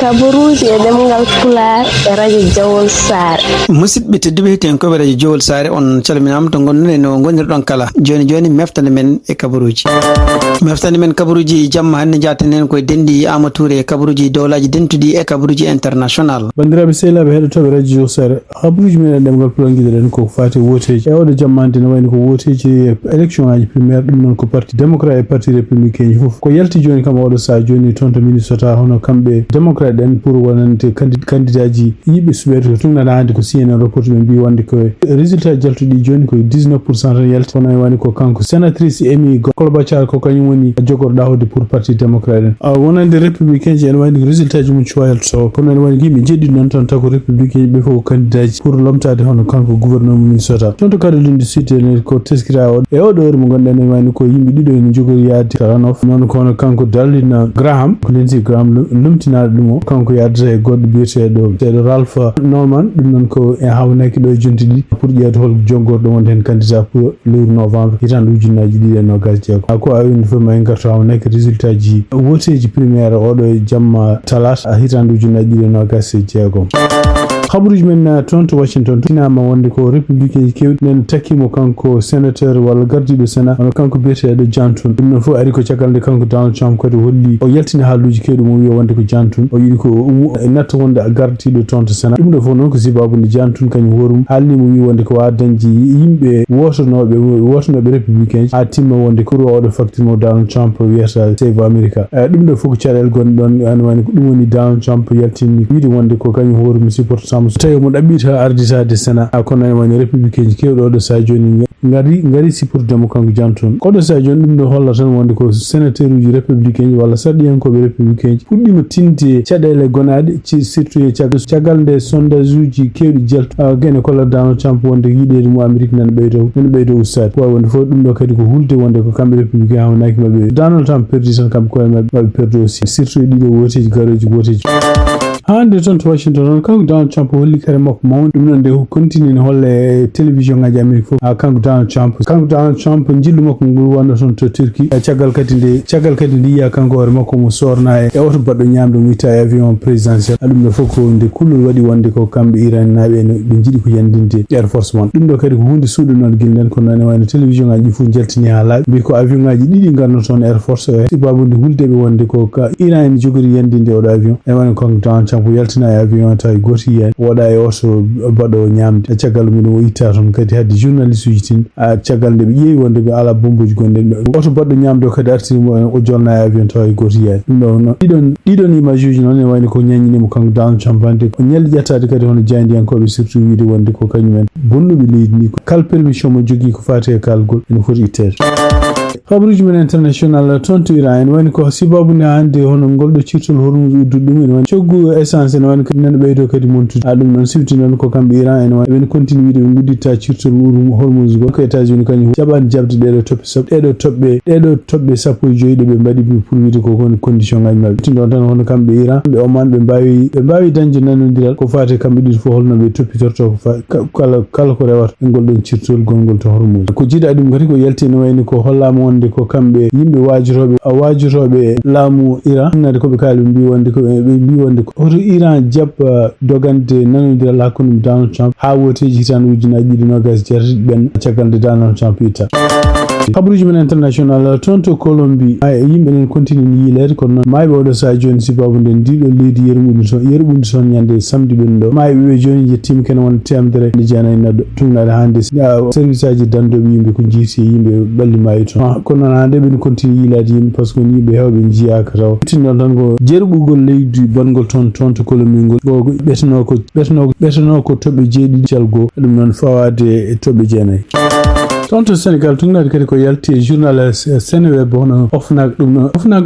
kaburuji e demgal Pulaar e radio Jawol Sare. Musidɓe tedduɓe heten koɓe radio Jawol Sare on calminama to gonɗon e no gonirɗon kala joni meftande men e kabaruji. Meftande men kabaruji jamma hande jaten koye dendi Ama Touré e kabaruji dowlaji dentuɗi e kabaruji international. Bandiraɓe sehilaɓe heɗotoɓe radio Jawol Sare, kabaruji men e demgal Pulaar giɗiɗen ko fati woteji e oɗo jamma hande ne wayni ko woteji élection ngaji primaire ɗum noon ko parti démocrate e parti républicain foof ko yalti joni kam oɗo sa joni toon to Minnesota hono kamɓe démocrate ɗen pour wonande candidat ji yiɓe suɓede ko tumnata hande ko CNN report ɓe mbi wonde ko résultat jaltuɗi joni koye 19% tan yalti kono woni ko kanko sénatrice Amy Klobuchar ko kañum woni jogorɗo awde pour parti démocrate en wonande républicain ji en wayni résultat ji mum cuwa yaltoto kono en wayni yimɓe jeɗɗi noon tan taw ko républicain ji ɓe fof candidat ji pour lomtade hono kanko gouverneur mo Minnesota toon to kadi lundi site ko teskira o e oɗo heure mo gonɗen en wayni ko yimɓe ɗiɗo ene jogori yaade taranof noon kono kanko Darlin Graham ko Lindsey Graham lumtinaɗo ɗum o kanko yaddata e goɗɗo biyeteɗo Ralph Norman ɗum noon ko en hawnaki ɗo e jonti ɗiɗi pour ƴeewde hol jongorɗo wonde hen candidat pour lewru novembre hitande ujunnaji ɗiɗi e nogas jeegom ko awinde fof ma en garto hawnaki résultat ji woteji primaire oɗo e jamma talata hitande ujunnaji ɗiɗi e nogas jeegom. Haburuji men toon to Washington tinama wonde ko républicain ji kewɗi nen takkimo kanko sénateur walla gardiɗo sénat walla kanko biyeteɗo Jantun ɗum noon fof ari ko caggal nde kanko Donald Trump kadi holli o yaltini haaluji kewɗi mo wiya wonde ko Jantun o yiɗi ko natta wonde gardiɗo toon to sénat ɗum ɗo fof noon ko sibabude Jantun kañum horum haalnimo wi wonde ko wa dañji yimɓe wotonoɓe républicain ji ha timma wonde ko oɗo facture mo Donald Trump wiyata Save America ɗum ɗo fof ko caɗele gonɗe ɗon an wani ko ɗum woni Donald Trump yaltini wiide wonde ko kañum horum support tawi mo ɗaɓɓita arditade sénat kono en woni républicain ji kewɗo oɗo sa joni ngari sippordemo kanko Jantun oɗo sa joni ɗum ɗo holla tan wonde ko sénateur uji républicain ji walla sarɗiyankoɓe républicain ji puɗɗima tinde caɗele gonaɗe surtout e caggal nde sondage uji kewɗi jaltu gene kolla Donald Trump wonde yiɗede mo Amérique nana ɓeydo ustade ko wawi wonde fof ɗum ɗo kadi ko hulde wonde ko kamɓe républicain hawnaki mabɓe Donald Trump perdi tan kamɓe koye mabɓe perdi aussi surtout e ɗiɗo woteji garoji woteji hande toon to Washington noon kanko Donald Trump holli kare makko mawde ɗum noon nde continue ne holle télévision ngaji Amérique fof kanko Donald Trump jillu makko ngol wonno toon to Turquie caggal kadi nde yiya kanko hoore makko mo sorna e oto baɗɗo ñamde mo witta e avion présidentiel ɗum ɗo fof ko nde kullol waɗi wonde ko kamɓe Iran naaɓe ɓe jiiɗi ko yandinde Air Force One ɗum ɗo kadi ko hunde suuɗanode guel nden ko noon e wayno télévision ngaji fof jaltini ha laaɓi mbi ko avion ngaji ɗiɗi garno toon Air Force sibabude huldeɓe wonde ko Iran ene jogori yandinde oɗo avion e wayno kanko Donald Trump ko yaltina e avion taw goti yen waɗa e oto baɗo ñamde caggal muɗum o itta toon kadi hadde journaliste uji tin caggal nde ɓe ƴeewi wonde ɓe ala bomboji gonɗen oto baɗɗo ñamde o kadi artinimo o jolna e avion taw e goti yen ɗum ɗo ɗiɗon image uji noon ne wayno ko ñañinimo kanko Donald Trump hande ko ñalli ƴettade kadi hono jayndiyankoɓe surtout wiide wonde ko kañumen bonnuɓe leydi ndi kala permission mo jogui ko fate e kalgol ene foti ittede. Habaruji men international toon to Iran en wani ko sibabude hande hono ngolɗo cirtol Hormuz udduɗo ɗum en wani coggu essence en wani kadi nana ɓeydo kadi montude ɗum noon sifti noon ko kamɓe Iran en wani ɓen continue wiide ɓe gudditta cirtol Hormuz go ko États-Unis kañum jaɓani jabde ɗeɗo toɓɓe sappo e joyi ɗe ɓe mbaɗi pour wiide ko woni condition ngaji mabɓe tin ɗon tan hono kamɓe Iran ɓe Oman ɓe mbawi dañde nanodiral ko fate kamɓe ɗiɗi fof holno ɓe toppitorto kala ko rewata e ngolɗon cirtol gongol to Hormuz ko jiiɗa ɗum kadi ko yalti no wayni ko hollama wonde ko kamɓe yimɓe wajiroɓe laamu Iran nade koɓe kaali ɓe mbi wonde ko hoto Iran jabba dogande nanodiral hakkude Donald Trump ha woteji hitande ujunnaji ɗiɗi nogas jeetati ɓen caggal nde Donald Trump itta. Habaruji men international toon to Colombie yimɓe nen continue ni yilede kono noon mayɓe oɗo sa joni sibabude ndiɗo leydi yerɓude toon ñande samedi ɓen ɗo mayɓe ɓe joni yettima kene wona temedere nde jeenayyi neɗɗo tumnade hande service aji dandoɓe yimɓe ko jiiti yimɓe ɓalli mayi toon kono noon hande ɓen continue yilade yimɓe par ce que yimɓe hewɓe jiyaka taw tinɗon tan ko jerɓugol leydi bongol toon to Colombie ngol ɓetano ko toɓɓe jeeɗiɗi calgo ɗum noon fawade e toɓɓe jeenayyi. toon to Sénégal tugnade kadi ko yalti e journal Seneweb hono OFNAC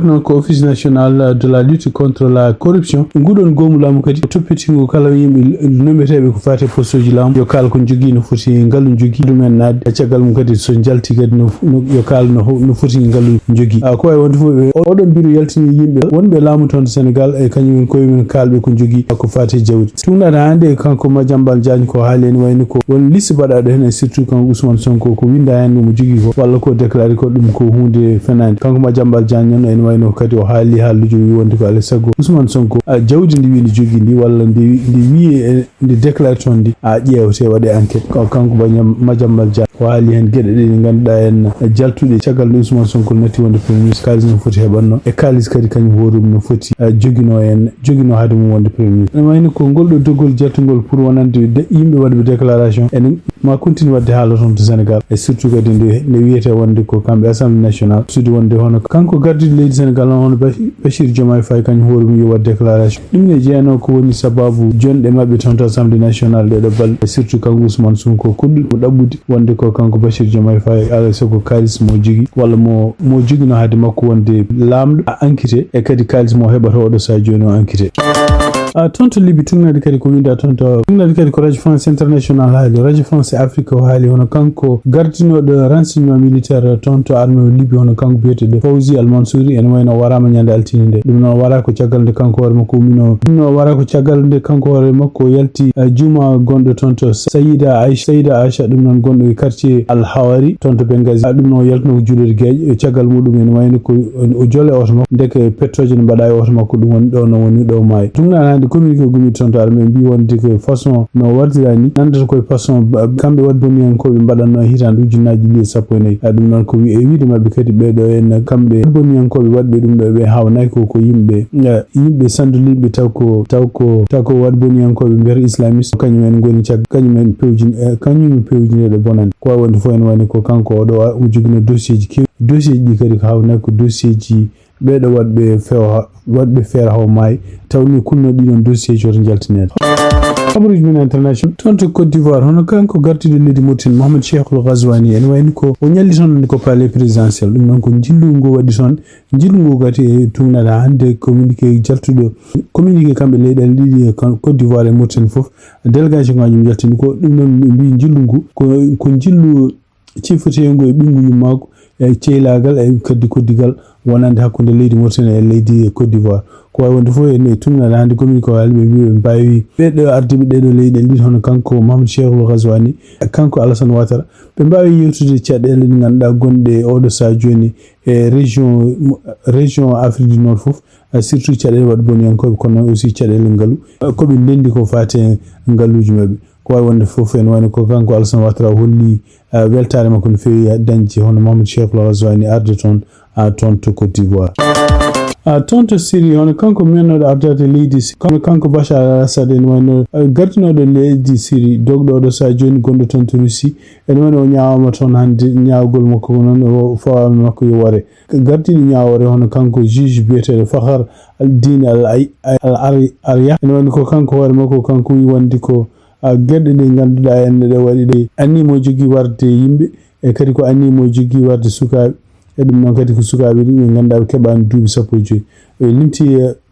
noon ko office national de la lutte contre la corruption nguɗon goomu laamu kadi toppitingo kala yimɓe nometeɓe ko fate poste uji laamu yo kala ko jogui no foti ngaalu jogui ɗumen nadde caggal mum kadi so jalti kadi yo kala no foti ngaalu jogui ko way wonde fof oɗon mbiro yaltini yimɓe wonɓe laamu toon Sénégal e kañumen koyemen kalɓe ko jogui ko fate jawdi tugnade hande kanko Madiambal Diagne ko haali en wayni ko won liste baɗaɗo hen e surtout kanko Ousmane Sonko ko winda hen mo jogi ko walla ko déclaré ko ɗum ko hunde fenande kanko Madiambal Diagne non en wayno kadi o haali haaluji wi wonde ko alay sago Ousmane Sonko jawdi ndi wi ndi jogi ndi walla ndi wi ndi déclaré toon ndi ƴeewte waɗe enquête kanko Madiambal Diagne o haali hen gueɗe ɗe ganduɗa en jaltuɗe caggal nde Ousmane Sonko natti wonde premier ministre kalis no foti heɓanno e kalis kadi kañum hoɗum no foti joguino haade mum wonde premier ministre ene wayno ko ngol ɗo doggol jaltugol pour wonande yimɓe waɗɓe déclaration ene ma continue wadde haala toon to Sénégal e surtout kadi nde wiyete wonde ko kamɓe assemblée nationale sudi wonde hono kanko gardiɗo leydi Sénégal hono Bachir Diomaye Faye kañum hoɗum yo wadde déclaration ɗum ne jeeyano ko woni sababu jonɗe mabɓe toon to assemblée nationale ɗeɗo balɗe e surtout kanko Ousmane Sonko ko ɗaɓɓude wonde ko kanko Bachir Diomaye Faye alay sago kalis mo jogi walla mo joguino haade makko wonde lamɗo enquêté e kadi kalis mo heɓata oɗo sa joni o enquêté toon to Libye tugnade kadi ko winda toon to tugnade kadi ko radio France international haali radio France Afrique o haali hono kanko gardinoɗo renseignement militaire toon to armée Libye hono kanko biyeteɗo Fawzi Al Mansouri ene wayno warama ñande altine nde ɗum noon wara ko caggal nde kanko hoore makko umino ɗum noon wara ko caggal nde kanko hoore makko yalti juma gonɗo toon to Sayida Aisha ɗum noon gonɗo e quartier Al Hawari toon to Benghazi ɗum noon yaltuno ko julede gueƴe caggal muɗum ene wayno ko o jole oto makko deke petroje ne mbaɗa e oto makko ɗum woni ɗo no woni ɗo maayo tugnade communiqué gumi toon to armée mbi wonde ko façon no wartirani nandata koye façon kamɓe wat boniyankoɓe mbaɗanno e hitande ujunnaji ɗiɗi e sappo e nayyi ɗum noon ko wiide mabɓe kadi ɓeɗo en kamɓe boniyankoɓe waɗɓe ɗum ɗo ɓe hawnaki ko yimɓe sandoliɓe taw ko wat boniyankoɓe mbiyata islamiste kañumen goni kañumen pewjiniɗo bonande ko wonde fo en wani ko kanko oɗo o jogino dossier ji kew dossier ji ɗi kadi ko hawnaki ko dossier ji ɓeɗo waɗɓe feere haw maayi tawni kulno ɗiɗon dossier ji oto jaltinede habaruji men international toon to Côte d'Ivoire hono kanko gardiɗo leydi Mauritanie Mohamed Cheikhul Ghazouani en wayni ko o ñalli toon ko palais présidentiel ɗum noon ko jillu ngu waɗi toon jillu ngu gati e tumnade hande communiqué jaltuɗo communiqué kamɓe leyɗele ɗiɗi Côte d'Ivoire e Mauritanie foof délégation ngajum jaltini ko ɗum noon mbi jillu ngu ko jillu cifoteyengu e ɓingu yummako e ceylagal e kadi koddigal wonande hakkude leydi Mauritanie e leydi Côte d'Ivoire ko wawi wonde fof ene tumnade hande communiqué o haali ɓe mbi ɓe mbawi ɓeɗo ardiɓe ɗeɗo leyɗele ɗiɗi hono kanko Mahamadou Cheikhul Ghazouani kanko Alassane Ouattara ɓe mbawi yewtude caɗele ɗe ganduɗa gonɗe oɗo sa joni e région Afrique du Nord foof surtout caɗele waɗa boniyankoɓe kono aussi caɗele ngaalu koɓe ndendi ko fate ngaaluji mabɓe ko wawi wonde fof en wayno ko kanko Alassane Ouattara holli weltare makko no fewi dañde hono Mahamadou Cheikhul Ghazouani arde toon to Côte d'Ivoire toon to Syrie hono kanko mennoɗo ardade leydi kanko Bachar al-Assad en wayno gardinoɗo leydi Syrie dogɗoɗo sa joni gonɗo toon to Russie en wayno o ñawama toon hande ñawgol makko noon o fawami makko yo ware gardiɗo ñawore hono kanko juge biyeteɗo Fakhar al-Din al-Arya en wayno ko kanko hoore makko kanko wi wonde ko gueɗe ɗe ganduɗa en ɗe waɗi ɗe annimo jogui warde yimɓe e kadi ko annimo jogui warde sukaɓe e ɗum noon kadi ko sukaɓe ɗum ɓe ganduɗa ɓe keɓani duuɓi 15 limti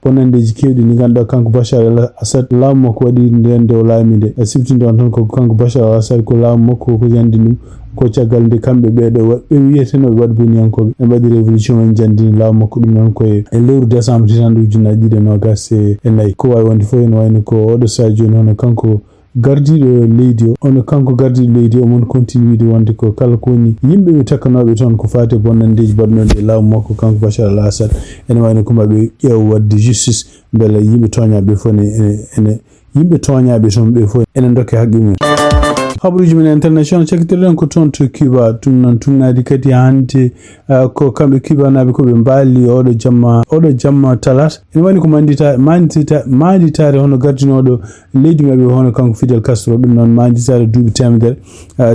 bonandeji kewɗi ndi ganduɗa kanko Bachar al-Assad laamu makko waɗi nde o laami nde siftinde on tan ko kanko Bachar al-Assad ko laamu makko ko jandi ɗum ko caggal nde kamɓe ɓeɗo ɓe wiyetenoɓe waɗa boniyankoɓe ɓe mbaɗi révolution en jandini laamu makko ɗum noon koye e lewru décembre hitande ujunnaji ɗiɗi e nogas e nayyi ko wawi wonde fof ene wayno ko oɗo sa joni hono kanko gardiɗo leydi o ono kanko gardiɗo leydi o mon continue wiide wonde ko kala ko woni yimɓe ɓe takkanoɓe toon ko fate bonnandeji mbaɗnoɗe e laamu makko kanko Bachar al-Assad ene wayno ko maɓe ƴeew wadde justice beele yimɓe toñaɓe fof ene yimɓe toñaɓe toon ɓe fof ene dokke haqqe mumen habaruji men international cakkitirɗen ko toon to Cuba ɗum noon tumnadi kadi hande ko kamɓe Cuba naɓe koɓe mbaali oɗo jamma talata ene wani ko manditare hono gardinoɗo leydi mabɓe hono kanko Fidel Castro ɗum noon manditare duuɓi temedere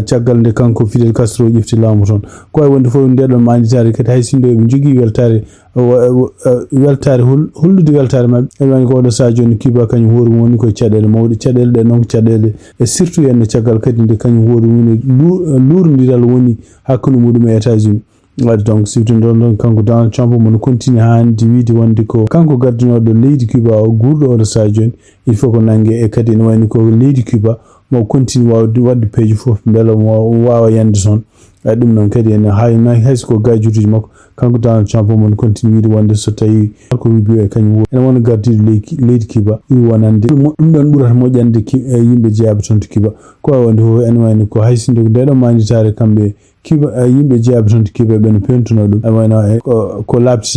caggal nde kanko Fidel Castro ƴefti laamu toon ko wawi wonde fof ndeɗon manditare kadi hay sindo eɓe jogui weltare hollude weltare mabɓe ene wani ko oɗo sa joni Cuba kañum hoore mum woni koye caɗele mawɗe caɗele ɗe noon caɗele e surtout enne caggal kadi nde kañum hoore mum lurdiral woni hakkude muɗum e États-Unis waɗi donc surtout ɗon kanko Donald Trump mono continue hande wiide wonde ko kanko gardinoɗo leydi Cuba o gurɗo oɗo sa joni il faut ko nangue e kadi ene wayni ko leydi Cuba mo continue wadde peeje foof beele mo wawa yande toon ɗum noon kadi ene hayso ko gajutuji makko kanko Donald Trump mon continue wiide wonde so tawi Marco Rubio e kañum ene wona gardiɗo leydi Cuba iri wonande ɗum ɗon ɓurata moƴƴande yimɓe jeeyaɓe toon to Cuba ko wawi wonde fof ene wayno ko haysinde ko ndeɗo manditare kamɓe Cuba yimɓe jeeyaɓe toon to Cuba ɓen pentuno ɗum wayno ko labti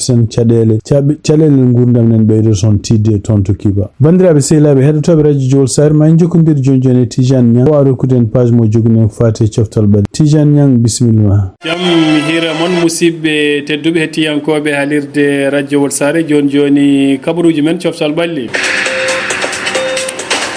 tan caɗele gurdam nen ɓeydo toon tidde toon to Cuba. Bandiraɓe sehilaɓe heɗotoɓe radio Jowol Sare ma en jokkodiri joni e Tijane Niang wawa rokkude en page mo joginen ko fati coftal ɓaɗe. Tijane Niang bisimilla. jam hira moon musidɓe tedduɓe hettiyankoɓe haalirde radio Jowol Sare joni kabaruji men coftal ɓalli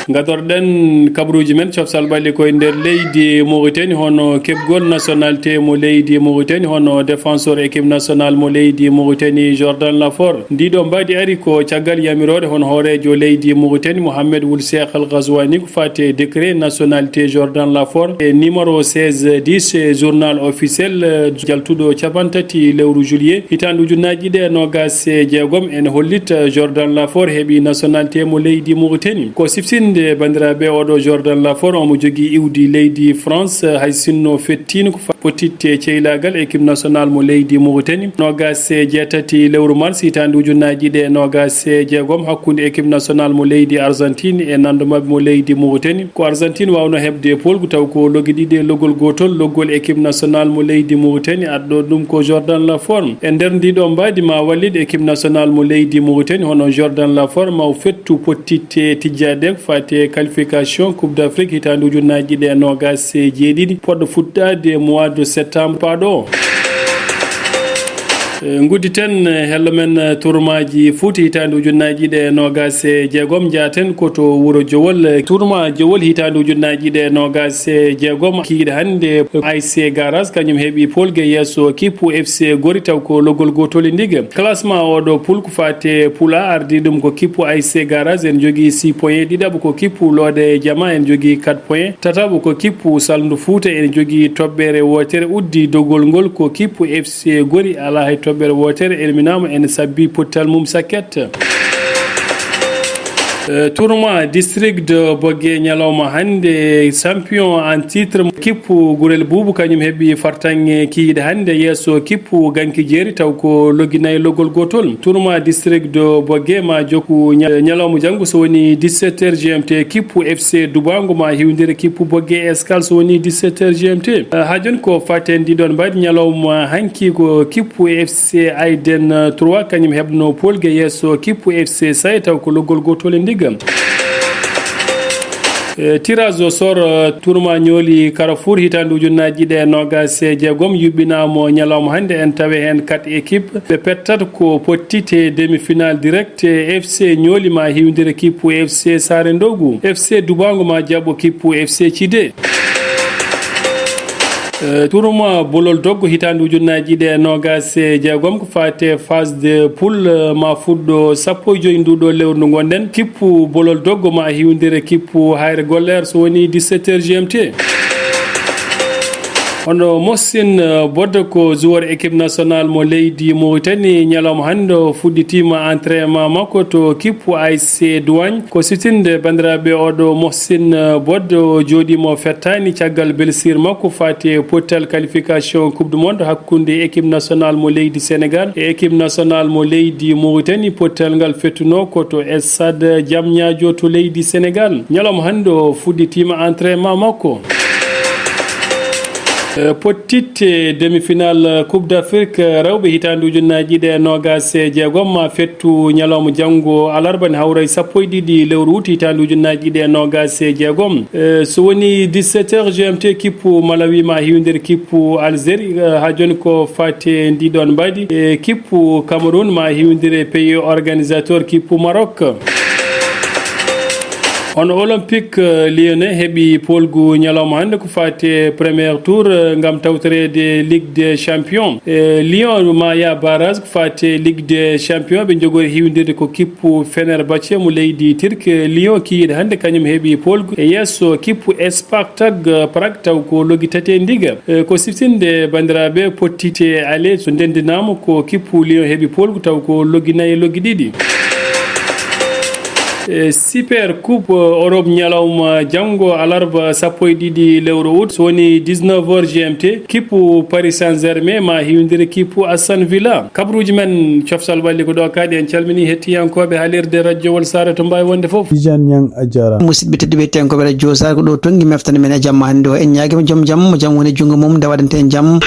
gadorɗen kabaruji men coftal ɓalli koye nder leydi Mauritanie hono keɓgol nationalité mo leydi Mauritanie hono défenseur équipe nationale mo leydi Mauritanie Jordan Lafort ndiɗo mbadi ari ko caggal yamirore hono hoorejo leydi Mauritanie Mohamed Ould Cheikh Al Ghazouani ko fate décret nationalité Jordan Lafort e numéro 1610 journal officiel jaltuɗo capantati lewru juillet hitande ujunnaji ɗe nogas jeegom en hollit Jordan Lafort heeɓi nationalité mo leydi Mauritanie ko siftinde bandiraɓe oɗo Jordan Lafort omo jogui iwdi leydi France hay sinno fettino ko pottitte ceylagal équipe nationale mo leydi Mauritanie nogas jeetati lewru mars hitande ujunnaji ɗe nogas jeegom hakkude équipe nationale mo leydi Argentine e nando mabɓe mo leydi Mauritanie ko Argentine wawno hebde polgu taw ko logui ɗiɗi loggol gotol loggol équipe nationale mo leydi Mauritanie adɗo ɗum ko Jordan Lafort e nder ndiɗo mbadi ma wallide équipe nationale mo leydi Mauritanie hono Jordan Lafort maw fettu pottitte tijjade ko fati qualification coupe d'Afrique hitande ujunnaji ɗe nogas jeeɗiɗi poɗɗo fuɗɗade mois de septembre paɗo gudditen hello men tourmaji Fouta hitande ujunnaji ɗe nogas jeegom jaaten koto wuro Jowol tourma Jowol hitande ujunnaji ɗe nogas jeegom kiiɗe hande ASC Garage kañum heeɓi polgue yesso Kippu FC Gori taw ko loggol gotol ndiga classement oɗo pool ko fate Pulaar ardi ɗum ko Kippu ASC Garage en jogui 6 points ɗiɗaɓo ko Kippu Loode Jama en jogui 4 points tataɓo ko Kippu Saldu Fouta en jogui toɓɓere wotere uddi dogol ngol ko Kippu FC Gori ala hay toɓɓere wotere elminama en sabbi pottal mum sakket tournoi district de Bogue ñalawma hande champion en titre Kippu Gurel Boubou kañum heeɓi fartange kiiɗe hande yesso Kippu Ganki Jeeri taw ko logginayi loggol gotol tournoi district de Bogue ma jokku ñalawma janggo so woni 17h GMT Kippu FC Dubango ma hiwdira Kippu Bogue Escale so woni 17h GMT ha joni ko faten ndiɗon mbaɗi ñalawma hanki ko Kippu FC Aiden 3 kañum heɓno polgue yesso Kippu FC Say taw ko loggol gotol e ndigam tirage au sort tournoi ñooli Carrefour hitande ujunnaji ɗe nogas jeegom yuɓɓinamo ñalawma hande en tawe hen 4 équipe ɓe pettata ko pottite demi final direct FC ñooli ma hiwdira Kippu FC Sare Ndogu FC Dubango ma jaɓɓo Kippu FC Thidé tournoi bolol doggo hitande ujunnaji ɗe nogas jeegom ko fate phase de poule ma fuɗɗo 15 nduɗo lewru ndu gonɗen Kippu bolol doggo ma hiwdira Kippu Hayre Goller so woni 17h GMT hono Mohsin Bodde ko joueur équipe nationale mo leydi Mauritanie ñalawma hande fuɗɗitima entraînement makko to Kippu ASC Douagne ko sitinde bandiraɓe oɗo Mohsin Bodde joɗimo fettani caggal blessure makko fati pottal qualification coupe du monde hakkude équipe nationale mo leydi Sénégal e équipe nationale mo leydi Mauritanie pottal ngal fettuno koto stade Diamniadio to leydi Sénégal ñalawma hande fuɗɗitima entraînement makko pottitte demi-finale coupe d'Afrique rewɓe hitande ujunnaji ɗe nogas jeegom ma fettu ñalawma janggo alarba ne hawray 12 lewru août hitande ujunnaji ɗe nogas jeegom so woni 17h GMT Kippu Malawi ma hiwdir Kippu Algérie ha joni ko fate ndiɗon mbaɗi Kippu Cameroun ma hiwdire pays organisateur Kippu Maroc on olympique lyonnais heeɓi polgu ñalawma hande ko fate premier tour ngam tawtorede ligue des champions Lyon ma ya barrage ko fate ligue des champions ɓe jogori hiwdirde ko Kippu Fenerbahce mo leydi Turque Lyon kiyiɗe hande kañum heeɓi polgu e yesso Kippu Spartak Prague taw ko logui tati e ndiga ko siftinde bandiraɓe pottite ale so ndendinama ko Kippu Lyon heeɓi polgu taw ko logui nayyi logui ɗiɗi super coupe Europe ñalawma jango alarba sappo e ɗiɗi lewru août so woni 19h GMT kippu Paris Saint-Germain ma hiwdiri kippu Aston Villa. Kabruji men cofsal walli ko ɗo kaadi en calmini hettiyankoɓe haalirde radio wol Sara to mbawi wonde foof. Tidiane Niang a jarama. musidɓe tedduɓe hettiyankoɓe radio Sara ko ɗo tongi meftande men e jamma hannde o en ñaguima joom jaam mo jaam woni junggo mum nde waɗante en jaam.